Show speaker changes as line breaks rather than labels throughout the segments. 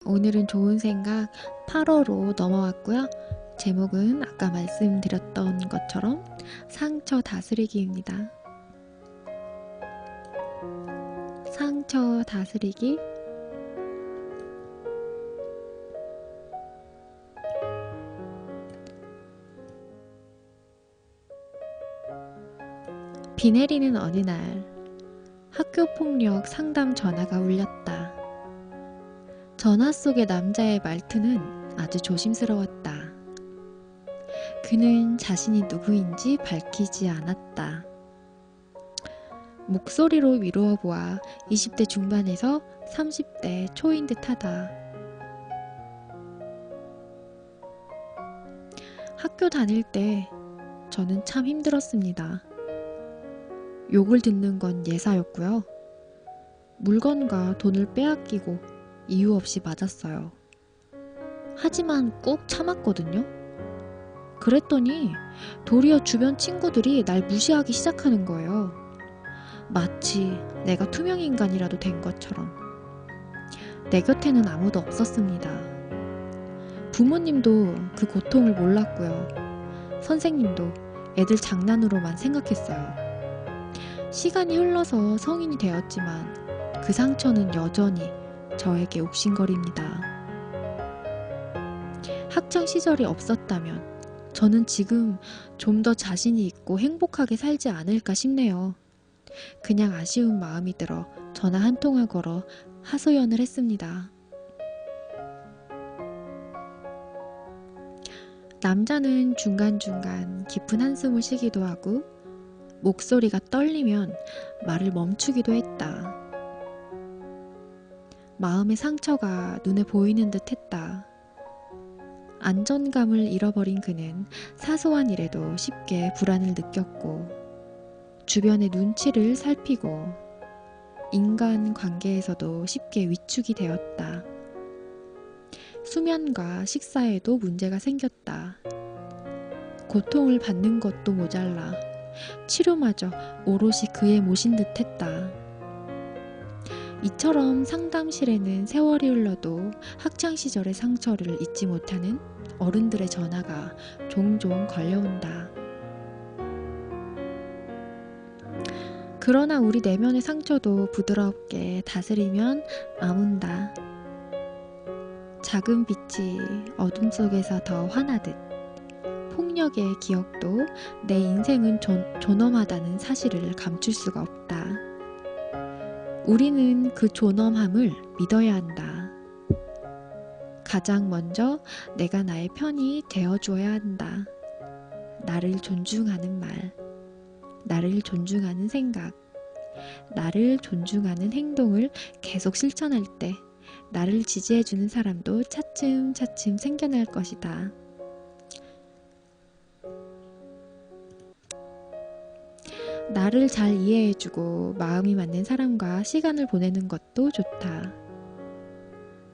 오늘은 좋은 생각 8호로 넘어왔고요. 제목은 아까 말씀드렸던 것처럼 상처 다스리기입니다. 상처 다스리기. 비 내리는 어느 날 학교폭력 상담 전화가 울렸다. 전화 속의 남자의 말투는 아주 조심스러웠다. 그는 자신이 누구인지 밝히지 않았다. 목소리로 미루어 보아 20대 중반에서 30대 초인 듯하다. 학교 다닐 때 저는 참 힘들었습니다. 욕을 듣는 건 예사였고요. 물건과 돈을 빼앗기고 이유 없이 맞았어요. 하지만 꾹 참았거든요. 그랬더니 도리어 주변 친구들이 날 무시하기 시작하는 거예요. 마치 내가 투명인간이라도 된 것처럼. 내 곁에는 아무도 없었습니다. 부모님도 그 고통을 몰랐고요. 선생님도 애들 장난으로만 생각했어요. 시간이 흘러서 성인이 되었지만 그 상처는 여전히 저에게 욱신거립니다. 학창 시절이 없었다면 저는 지금 좀 더 자신이 있고 행복하게 살지 않을까 싶네요. 그냥 아쉬운 마음이 들어 전화 한 통을 걸어 하소연을 했습니다. 남자는 중간중간 깊은 한숨을 쉬기도 하고 목소리가 떨리면 말을 멈추기도 했다. 마음의 상처가 눈에 보이는 듯 했다. 안정감을 잃어버린 그는 사소한 일에도 쉽게 불안을 느꼈고 주변의 눈치를 살피고 인간 관계에서도 쉽게 위축이 되었다. 수면과 식사에도 문제가 생겼다. 고통을 받는 것도 모자라 치료마저 오롯이 그의 몫인 듯 했다. 이처럼 상담실에는 세월이 흘러도 학창시절의 상처를 잊지 못하는 어른들의 전화가 종종 걸려온다. 그러나 우리 내면의 상처도 부드럽게 다스리면 아문다. 작은 빛이 어둠 속에서 더 환하듯 폭력의 기억도 내 인생은 존엄하다는 사실을 감출 수가 없다. 우리는 그 존엄함을 믿어야 한다. 가장 먼저 내가 나의 편이 되어주어야 한다. 나를 존중하는 말, 나를 존중하는 생각, 나를 존중하는 행동을 계속 실천할 때 나를 지지해주는 사람도 차츰차츰 생겨날 것이다. 나를 잘 이해해주고 마음이 맞는 사람과 시간을 보내는 것도 좋다.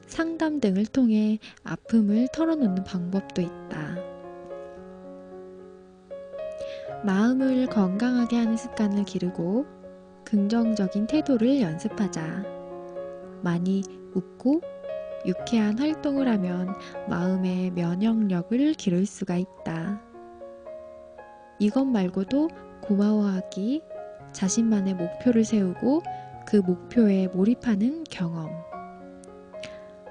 상담 등을 통해 아픔을 털어놓는 방법도 있다. 마음을 건강하게 하는 습관을 기르고 긍정적인 태도를 연습하자. 많이 웃고 유쾌한 활동을 하면 마음의 면역력을 기를 수가 있다. 이것 말고도 고마워하기, 자신만의 목표를 세우고 그 목표에 몰입하는 경험,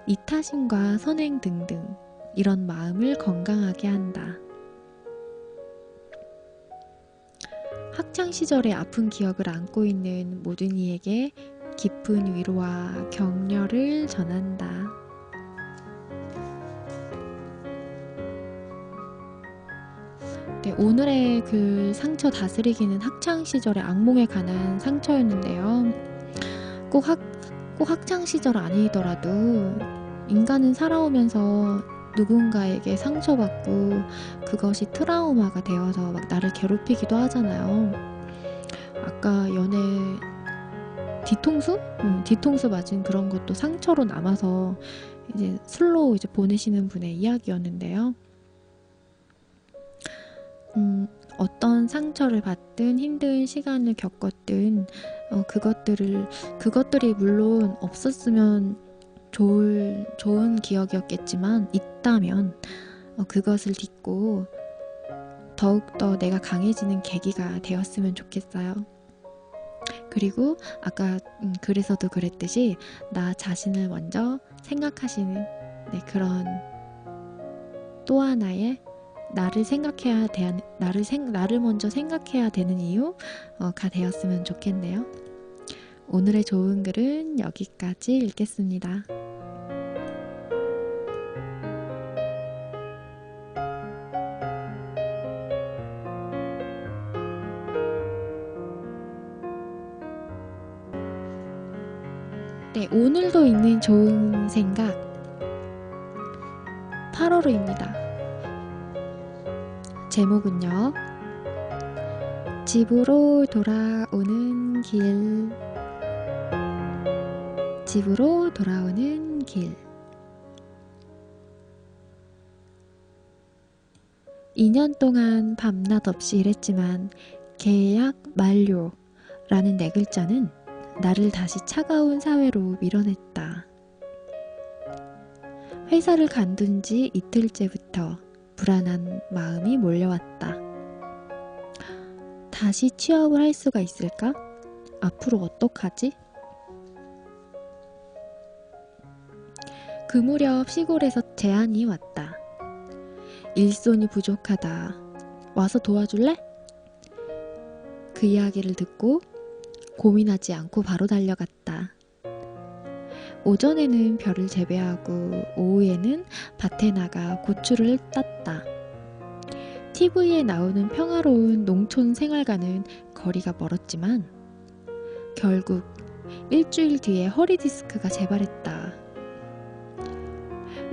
이타심과 선행 등등 이런 마음을 건강하게 한다. 학창시절의 아픈 기억을 안고 있는 모든 이에게 깊은 위로와 격려를 전한다. 네, 오늘의 그 상처 다스리기는 학창시절의 악몽에 관한 상처였는데요. 꼭 학창시절 아니더라도 인간은 살아오면서 누군가에게 상처받고 그것이 트라우마가 되어서 막 나를 괴롭히기도 하잖아요. 아까 연애 뒤통수? 뒤통수 맞은 그런 것도 상처로 남아서 이제 술로 이제 보내시는 분의 이야기였는데요. 어떤 상처를 받든 힘든 시간을 겪었든 그것들이 물론 없었으면 좋은 기억이었겠지만 있다면 그것을 딛고 더욱더 내가 강해지는 계기가 되었으면 좋겠어요. 그리고 아까 글에서도 그랬듯이 나 자신을 먼저 생각하시는 그런 또 하나의 나를 먼저 생각해야 되는 이유가 되었으면 좋겠네요. 오늘의 좋은 글은 여기까지 읽겠습니다. 네, 오늘도 있는 좋은 생각 8월호입니다. 제목은요. 집으로 돌아오는 길. 집으로 돌아오는 길. 2년 동안 밤낮 없이 일했지만 계약 만료라는 네 글자는 나를 다시 차가운 사회로 밀어냈다. 회사를 간둔 지 이틀째부터 불안한 마음이 몰려왔다. 다시 취업을 할 수가 있을까? 앞으로 어떡하지? 그 무렵 시골에서 제안이 왔다. 일손이 부족하다. 와서 도와줄래? 그 이야기를 듣고 고민하지 않고 바로 달려갔다. 오전에는 벼를 재배하고 오후에는 밭에 나가 고추를 땄다. TV에 나오는 평화로운 농촌 생활과는 거리가 멀었지만 결국 일주일 뒤에 허리 디스크가 재발했다.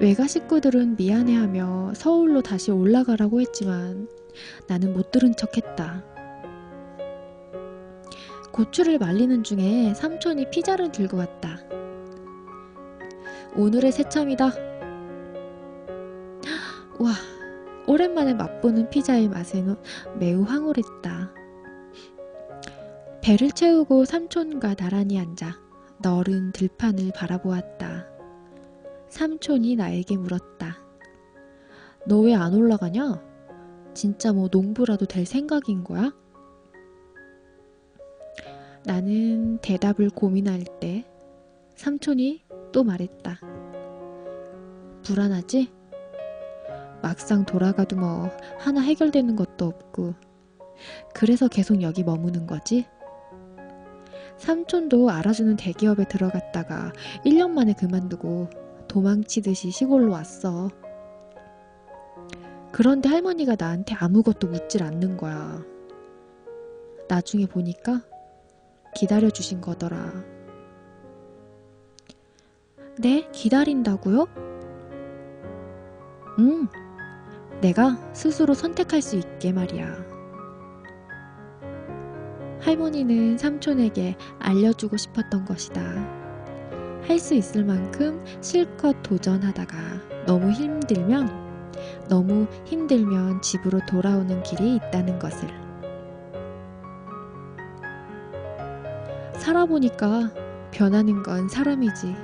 외가 식구들은 미안해하며 서울로 다시 올라가라고 했지만 나는 못 들은 척했다. 고추를 말리는 중에 삼촌이 피자를 들고 왔다. 오늘의 새참이다. 와, 오랜만에 맛보는 피자의 맛은 매우 황홀했다. 배를 채우고 삼촌과 나란히 앉아 너른 들판을 바라보았다. 삼촌이 나에게 물었다. 너 왜 안 올라가냐? 진짜 뭐 농부라도 될 생각인 거야? 나는 대답을 고민할 때 삼촌이 또 말했다. 불안하지? 막상 돌아가도 뭐 하나 해결되는 것도 없고 그래서 계속 여기 머무는 거지? 삼촌도 알아주는 대기업에 들어갔다가 1년 만에 그만두고 도망치듯이 시골로 왔어. 그런데 할머니가 나한테 아무것도 묻질 않는 거야. 나중에 보니까 기다려주신 거더라. 네? 기다린다고요? 응, 내가 스스로 선택할 수 있게 말이야. 할머니는 삼촌에게 알려주고 싶었던 것이다. 할 수 있을 만큼 실컷 도전하다가 너무 힘들면 집으로 돌아오는 길이 있다는 것을. 살아보니까 변하는 건 사람이지.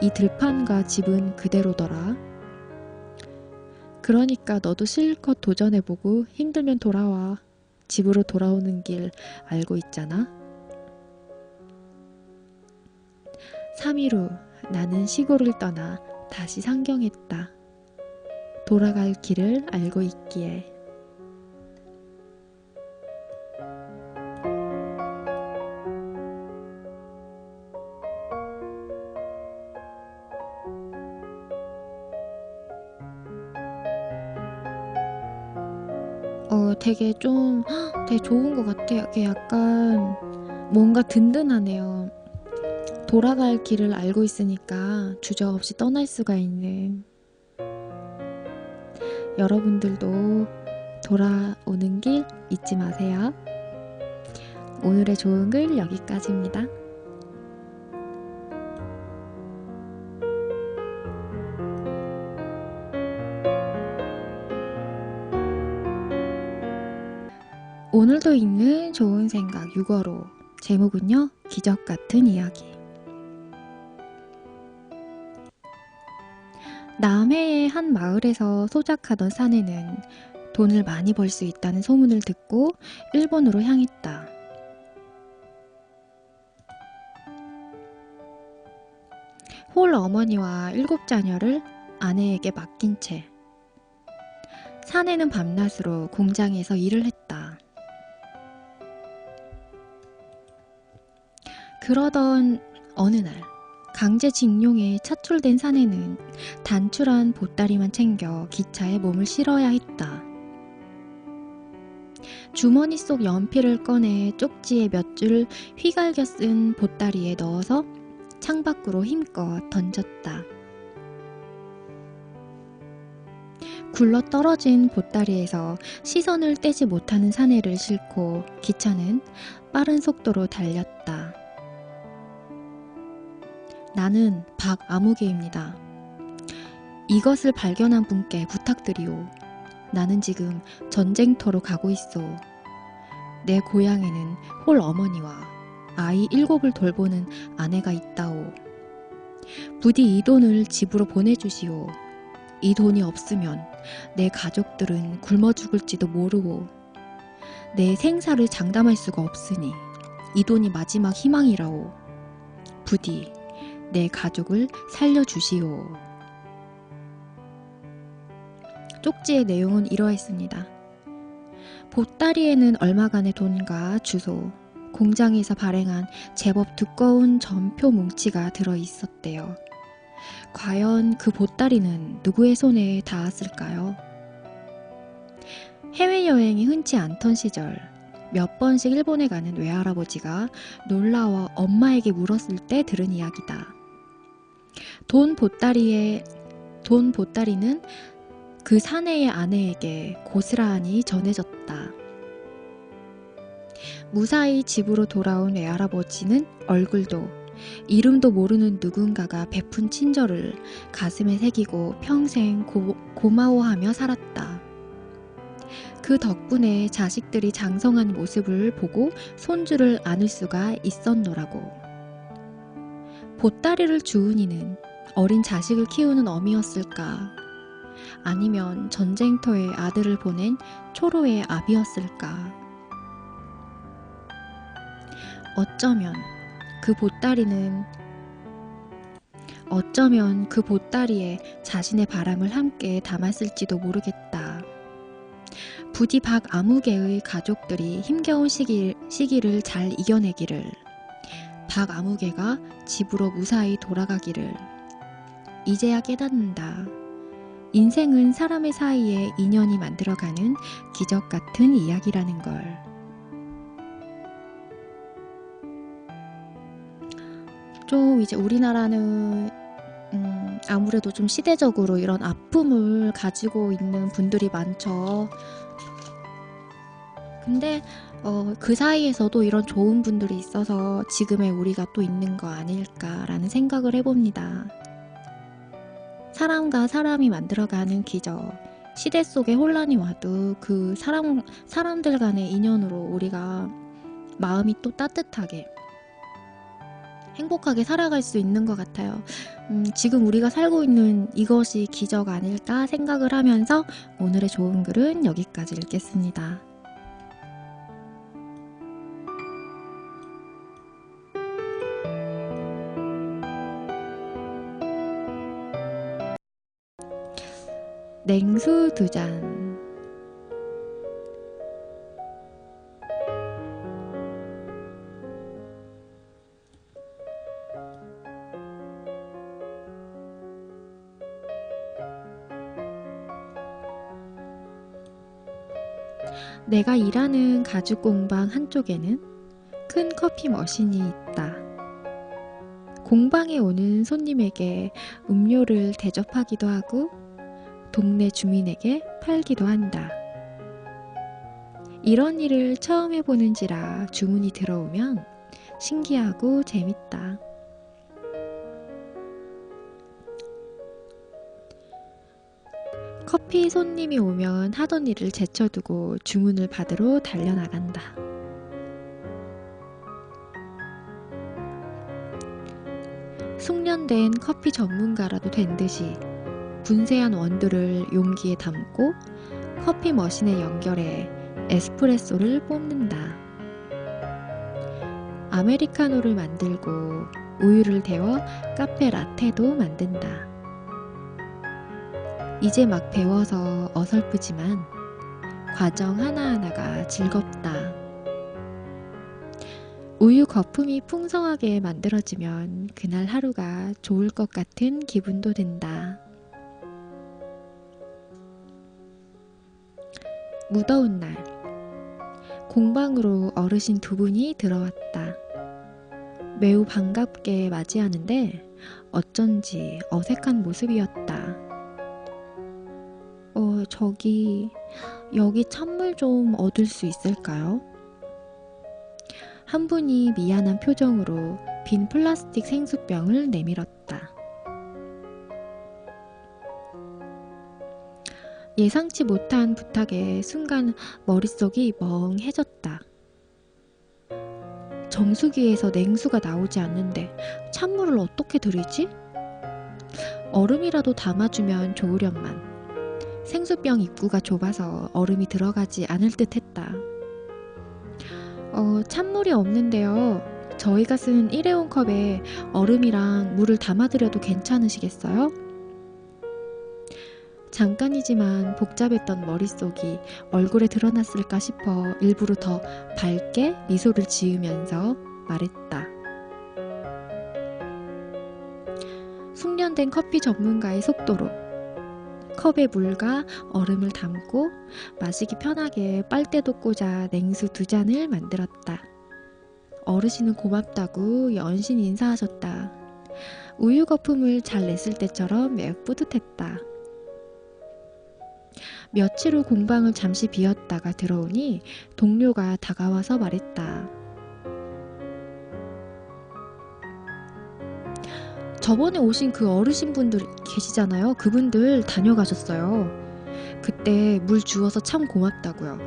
이 들판과 집은 그대로더라. 그러니까 너도 실컷 도전해보고 힘들면 돌아와. 집으로 돌아오는 길 알고 있잖아. 3일 후 나는 시골을 떠나 다시 상경했다. 돌아갈 길을 알고 있기에. 되게 좋은 것 같아요. 이게 약간 뭔가 든든하네요. 돌아갈 길을 알고 있으니까 주저없이 떠날 수가 있는. 여러분들도 돌아오는 길 잊지 마세요. 오늘의 좋은 글 여기까지입니다. 오늘도 있는 좋은 생각 6월호. 제목은요, 기적 같은 이야기. 남해의 한 마을에서 소작하던 사내는 돈을 많이 벌 수 있다는 소문을 듣고 일본으로 향했다. 홀 어머니와 7자녀를 아내에게 맡긴 채 사내는 밤낮으로 공장에서 일을 했다. 그러던 어느 날 강제징용에 차출된 사내는 단출한 보따리만 챙겨 기차에 몸을 실어야 했다. 주머니 속 연필을 꺼내 쪽지에 몇 줄 휘갈겨 쓴 보따리에 넣어서 창밖으로 힘껏 던졌다. 굴러떨어진 보따리에서 시선을 떼지 못하는 사내를 싣고 기차는 빠른 속도로 달렸다. 나는 박아무개입니다. 이것을 발견한 분께 부탁드리오. 나는 지금 전쟁터로 가고 있어. 내 고향에는 홀 어머니와 아이 7을 돌보는 아내가 있다오. 부디 이 돈을 집으로 보내주시오. 이 돈이 없으면 내 가족들은 굶어 죽을지도 모르고 내 생사를 장담할 수가 없으니 이 돈이 마지막 희망이라오. 부디 내 가족을 살려주시오. 쪽지의 내용은 이러했습니다. 보따리에는 얼마간의 돈과 주소, 공장에서 발행한 제법 두꺼운 전표 뭉치가 들어있었대요. 과연 그 보따리는 누구의 손에 닿았을까요? 해외여행이 흔치 않던 시절 몇 번씩 일본에 가는 외할아버지가 놀라워 엄마에게 물었을 때 들은 이야기다. 돈 보따리는 그 사내의 아내에게 고스란히 전해졌다. 무사히 집으로 돌아온 외할아버지는 얼굴도 이름도 모르는 누군가가 베푼 친절을 가슴에 새기고 평생 고마워하며 살았다. 그 덕분에 자식들이 장성한 모습을 보고 손주를 안을 수가 있었노라고. 보따리를 주운 이는 어린 자식을 키우는 어미였을까? 아니면 전쟁터에 아들을 보낸 초로의 아비였을까? 어쩌면 그 보따리에 자신의 바람을 함께 담았을지도 모르겠다. 부디 박아무개의 가족들이 힘겨운 시기를 잘 이겨내기를, 박아무개가 집으로 무사히 돌아가기를. 이제야 깨닫는다. 인생은 사람의 사이에 인연이 만들어가는 기적 같은 이야기라는 걸. 좀 이제 우리나라는 아무래도 좀 시대적으로 이런 아픔을 가지고 있는 분들이 많죠. 근데 그 사이에서도 이런 좋은 분들이 있어서 지금의 우리가 또 있는 거 아닐까라는 생각을 해봅니다. 사람과 사람이 만들어가는 기적. 시대 속에 혼란이 와도 그 사람들 간의 인연으로 우리가 마음이 또 따뜻하게 행복하게 살아갈 수 있는 것 같아요. 지금 우리가 살고 있는 이것이 기적 아닐까 생각을 하면서 오늘의 좋은 글은 여기까지 읽겠습니다. 냉수 2잔. 내가 일하는 가죽 공방 한쪽에는 큰 커피 머신이 있다. 공방에 오는 손님에게 음료를 대접하기도 하고 동네 주민에게 팔기도 한다. 이런 일을 처음 해보는지라 주문이 들어오면 신기하고 재밌다. 커피 손님이 오면 하던 일을 제쳐두고 주문을 받으러 달려나간다. 숙련된 커피 전문가라도 된 듯이 분쇄한 원두를 용기에 담고 커피 머신에 연결해 에스프레소를 뽑는다. 아메리카노를 만들고 우유를 데워 카페 라테도 만든다. 이제 막 배워서 어설프지만 과정 하나하나가 즐겁다. 우유 거품이 풍성하게 만들어지면 그날 하루가 좋을 것 같은 기분도 든다. 무더운 날, 공방으로 어르신 두 분이 들어왔다. 매우 반갑게 맞이하는데 어쩐지 어색한 모습이었다. 여기 찬물 좀 얻을 수 있을까요? 한 분이 미안한 표정으로 빈 플라스틱 생수병을 내밀었다. 예상치 못한 부탁에 순간 머릿속이 멍해졌다. 정수기에서 냉수가 나오지 않는데 찬물을 어떻게 드리지? 얼음이라도 담아주면 좋으련만 생수병 입구가 좁아서 얼음이 들어가지 않을 듯 했다. 찬물이 없는데요. 저희가 쓴 일회용 컵에 얼음이랑 물을 담아드려도 괜찮으시겠어요? 잠깐이지만 복잡했던 머릿속이 얼굴에 드러났을까 싶어 일부러 더 밝게 미소를 지으면서 말했다. 숙련된 커피 전문가의 속도로 컵에 물과 얼음을 담고 마시기 편하게 빨대도 꽂아 냉수 2잔을 만들었다. 어르신은 고맙다고 연신 인사하셨다. 우유 거품을 잘 냈을 때처럼 매우 뿌듯했다. 며칠 후 공방을 잠시 비웠다가 들어오니 동료가 다가와서 말했다. 저번에 오신 그 어르신분들 계시잖아요. 그분들 다녀가셨어요. 그때 물 주워서 참 고맙다고요.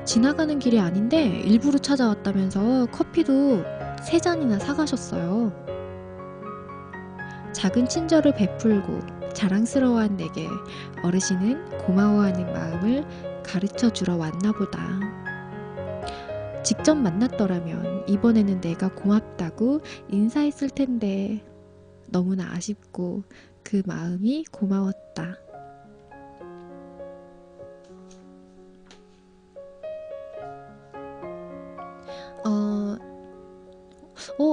지나가는 길이 아닌데 일부러 찾아왔다면서 커피도 3잔이나 사가셨어요. 작은 친절을 베풀고 자랑스러워한 내게 어르신은 고마워하는 마음을 가르쳐 주러 왔나 보다. 직접 만났더라면 이번에는 내가 고맙다고 인사했을 텐데 너무나 아쉽고 그 마음이 고마웠다.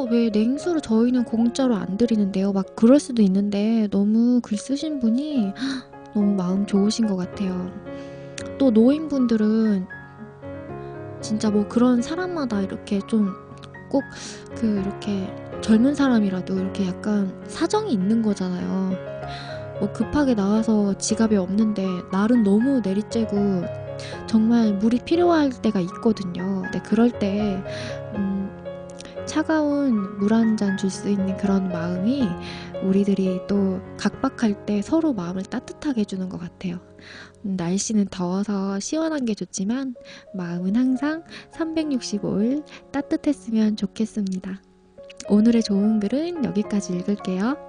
왜 냉수를 저희는 공짜로 안 드리는데요? 막 그럴 수도 있는데 너무 글 쓰신 분이 너무 마음 좋으신 것 같아요. 또 노인분들은 진짜 뭐 그런 사람마다 이렇게 좀 꼭 이렇게 젊은 사람이라도 이렇게 약간 사정이 있는 거잖아요. 뭐 급하게 나와서 지갑이 없는데 날은 너무 내리쬐고 정말 물이 필요할 때가 있거든요. 근데 그럴 때 차가운 물 한 잔 줄 수 있는 그런 마음이 우리들이 또 각박할 때 서로 마음을 따뜻하게 해주는 것 같아요. 날씨는 더워서 시원한 게 좋지만 마음은 항상 365일 따뜻했으면 좋겠습니다. 오늘의 좋은 글은 여기까지 읽을게요.